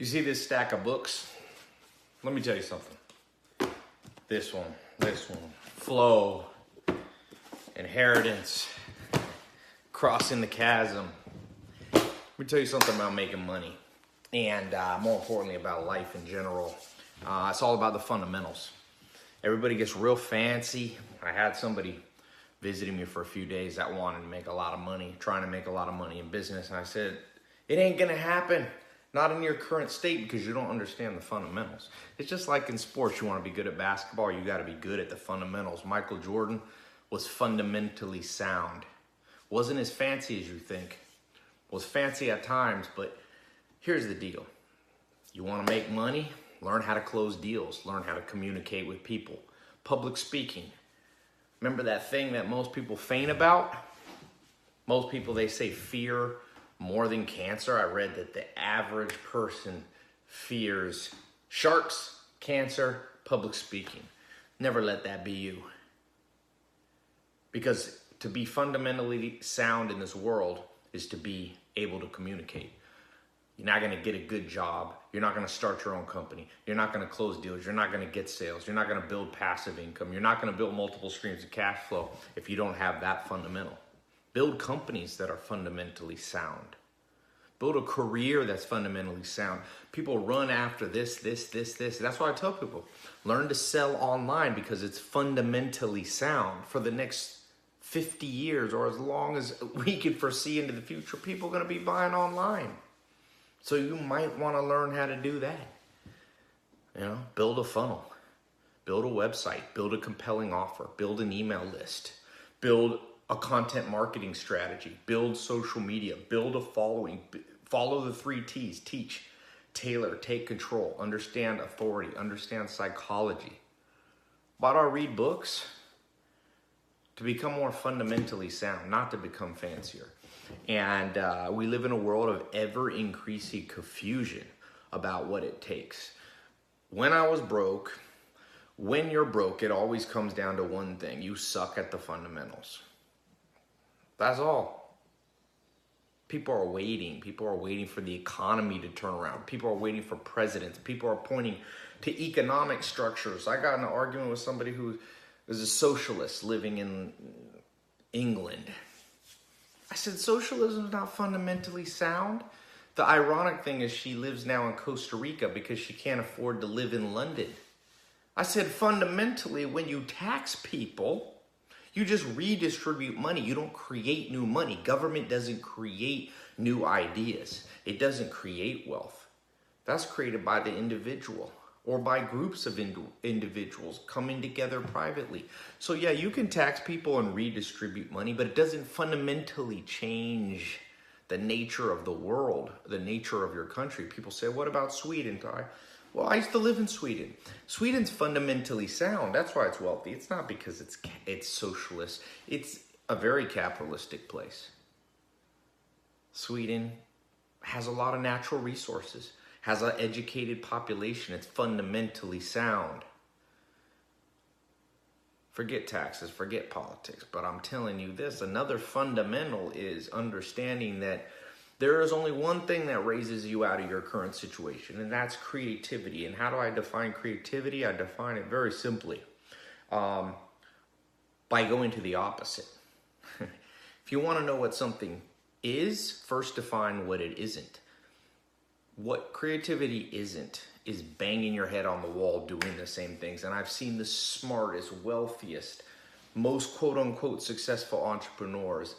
You see this stack of books? Let me tell you something. This one, Flow, Inheritance, Crossing the Chasm. Let me tell you something about making money and more importantly about life in general. It's all about the fundamentals. Everybody gets real fancy. I had somebody visiting me for a few days that wanted to make a lot of money, trying to make a lot of money in business. And I said, it ain't gonna happen. Not in your current state because you don't understand the fundamentals. It's just like in sports. You want to be good at basketball, you got to be good at the fundamentals. Michael Jordan was fundamentally sound. Wasn't as fancy as you think. Was fancy at times, but here's the deal. You want to make money? Learn how to close deals. Learn how to communicate with people. Public speaking. Remember that thing that most people faint about? Most people, they say fear more than cancer. I read that the average person fears sharks, cancer, public speaking. Never let that be you. Because to be fundamentally sound in this world is to be able to communicate. You're not going to get a good job. You're not going to start your own company. You're not going to close deals. You're not going to get sales. You're not going to build passive income. You're not going to build multiple streams of cash flow if you don't have that fundamental. Build companies that are fundamentally sound. Build a career that's fundamentally sound. People run after this. That's why I tell people, learn to sell online because it's fundamentally sound. For the next 50 years or as long as we can foresee into the future, people are going to be buying online. So you might want to learn how to do that. You know, build a funnel, build a website, build a compelling offer, build an email list, build a content marketing strategy, build social media, build a following, follow the 3 T's, teach, tailor, take control, understand authority, understand psychology. Why do I read books? To become more fundamentally sound, not to become fancier. And we live in a world of ever-increasing confusion about what it takes. When I was broke, when you're broke, it always comes down to one thing. You suck at the fundamentals. That's all. People are waiting. People are waiting for the economy to turn around. People are waiting for presidents. People are pointing to economic structures. I got in an argument with somebody who is a socialist living in England. I said, socialism is not fundamentally sound. The ironic thing is she lives now in Costa Rica because she can't afford to live in London. I said, fundamentally, when you tax people, you just redistribute money. You don't create new money. Government doesn't create new ideas. It doesn't create wealth. That's created by the individual or by groups of individuals coming together privately. So yeah, you can tax people and redistribute money, but it doesn't fundamentally change the nature of the world, the nature of your country. People say, what about Sweden, Tai? Well, I used to live in Sweden. Sweden's fundamentally sound. That's why it's wealthy. It's not because it's socialist. It's a very capitalistic place. Sweden has a lot of natural resources, has an educated population. It's fundamentally sound. Forget taxes, forget politics. But I'm telling you this, another fundamental is understanding that there is only one thing that raises you out of your current situation, and that's creativity. And how do I define creativity? I define it very simply by going to the opposite. If you want to know what something is, first define what it isn't. What creativity isn't is banging your head on the wall doing the same things. And I've seen the smartest, wealthiest, most quote-unquote successful entrepreneurs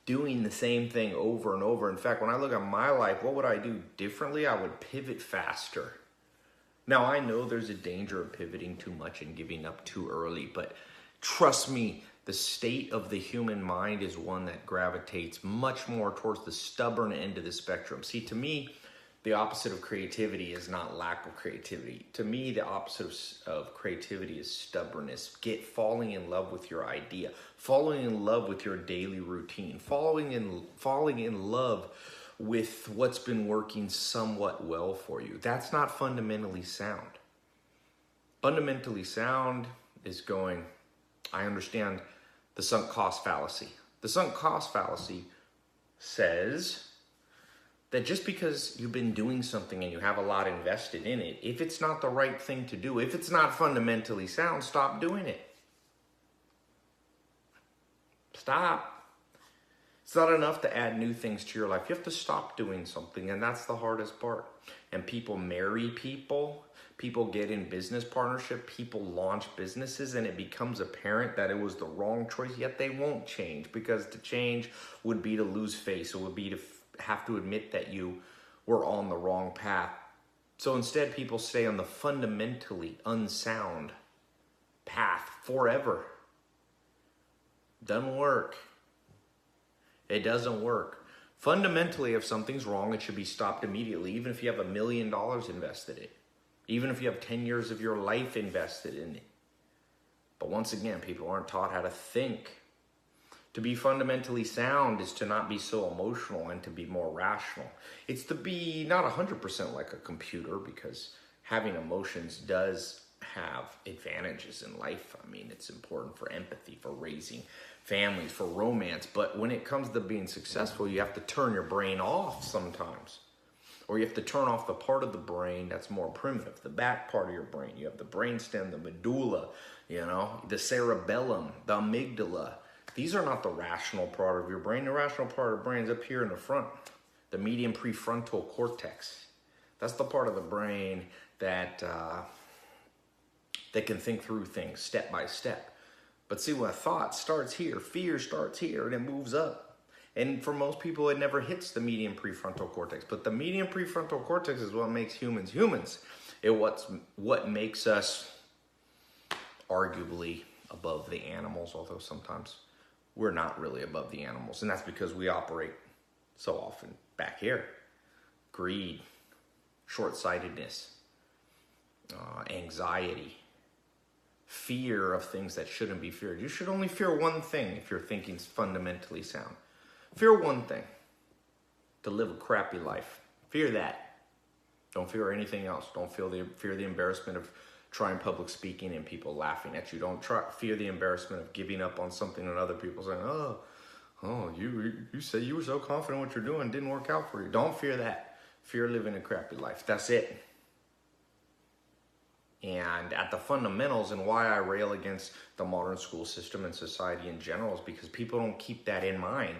doing the same thing over and over. In fact, when I look at my life, what would I do differently? I would pivot faster. Now, I know there's a danger of pivoting too much and giving up too early, but trust me, the state of the human mind is one that gravitates much more towards the stubborn end of the spectrum. See, to me, the opposite of creativity is not lack of creativity. To me, the opposite of creativity is stubbornness. Falling in love with your idea, falling in love with your daily routine, falling in love with what's been working somewhat well for you. That's not fundamentally sound. Fundamentally sound is going, I understand the sunk cost fallacy. The sunk cost fallacy says that just because you've been doing something and you have a lot invested in it, if it's not the right thing to do, if it's not fundamentally sound, stop doing it. Stop. It's not enough to add new things to your life. You have to stop doing something, and that's the hardest part. And people marry people. People get in business partnership. People launch businesses, and it becomes apparent that it was the wrong choice, yet they won't change, because to change would be to lose face. It would be to have to admit that you were on the wrong path. So instead, people stay on the fundamentally unsound path forever. Doesn't work. It doesn't work. Fundamentally, if something's wrong, it should be stopped immediately, even if you have $1 million invested in it. Even if you have 10 years of your life invested in it. But once again, people aren't taught how to think. To be fundamentally sound is to not be so emotional and to be more rational. It's to be not 100% like a computer, because having emotions does have advantages in life. I mean, it's important for empathy, for raising families, for romance. But when it comes to being successful, you have to turn your brain off sometimes. Or you have to turn off the part of the brain that's more primitive, the back part of your brain. You have the brainstem, the medulla, the cerebellum, the amygdala. These are not the rational part of your brain. The rational part of the brain is up here in the front, the median prefrontal cortex. That's the part of the brain that can think through things step by step. But see, when a thought starts here, fear starts here, and it moves up. And for most people, it never hits the median prefrontal cortex. But the median prefrontal cortex is what makes humans humans. It's what makes us arguably above the animals, although sometimes we're not really above the animals. And that's because we operate so often back here. Greed, short-sightedness, anxiety, fear of things that shouldn't be feared. You should only fear one thing if your thinking's fundamentally sound. Fear one thing: to live a crappy life. Fear that. Don't fear anything else. Don't fear the embarrassment of trying public speaking and people laughing at you. Don't fear the embarrassment of giving up on something and other people saying, oh, you said you were so confident what you're doing, didn't work out for you. Don't fear that. Fear living a crappy life. That's it. And at the fundamentals, and why I rail against the modern school system and society in general, is because people don't keep that in mind.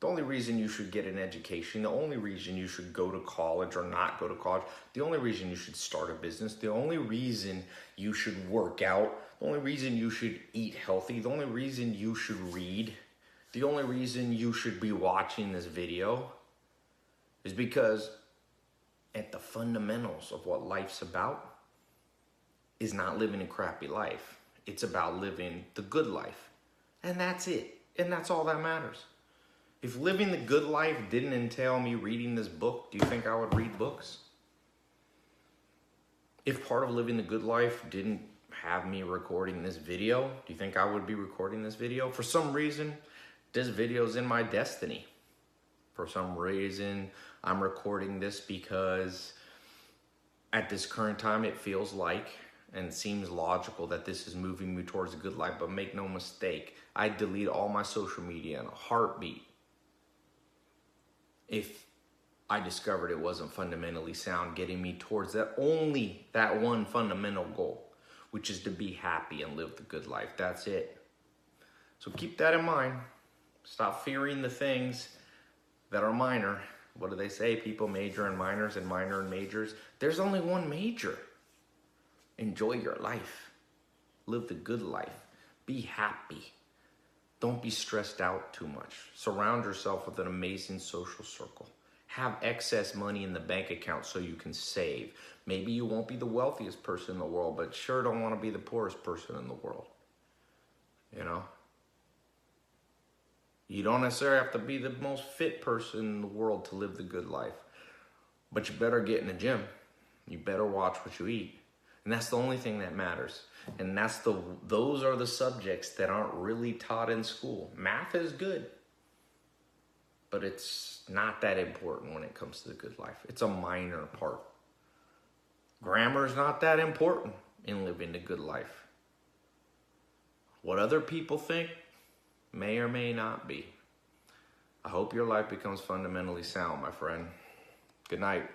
The only reason you should get an education, the only reason you should go to college or not go to college, the only reason you should start a business, the only reason you should work out, the only reason you should eat healthy, the only reason you should read, the only reason you should be watching this video is because at the fundamentals of what life's about is not living a crappy life. It's about living the good life. And that's it. And that's all that matters. If living the good life didn't entail me reading this book, do you think I would read books? If part of living the good life didn't have me recording this video, do you think I would be recording this video? For some reason, this video is in my destiny. For some reason, I'm recording this because at this current time, it feels like and seems logical that this is moving me towards a good life. But make no mistake, I'd delete all my social media in a heartbeat if I discovered it wasn't fundamentally sound, getting me towards that one fundamental goal, which is to be happy and live the good life. That's it. So keep that in mind. Stop fearing the things that are minor. What do they say? People major in minors and minor in majors. There's only one major. Enjoy your life. Live the good life. Be happy. Don't be stressed out too much. Surround yourself with an amazing social circle. Have excess money in the bank account so you can save. Maybe you won't be the wealthiest person in the world, but sure don't want to be the poorest person in the world. You don't necessarily have to be the most fit person in the world to live the good life. But you better get in the gym. You better watch what you eat. And that's the only thing that matters. And those are the subjects that aren't really taught in school. Math is good, but it's not that important when it comes to the good life. It's a minor part. Grammar is not that important in living the good life. What other people think may or may not be. I hope your life becomes fundamentally sound, my friend. Good night.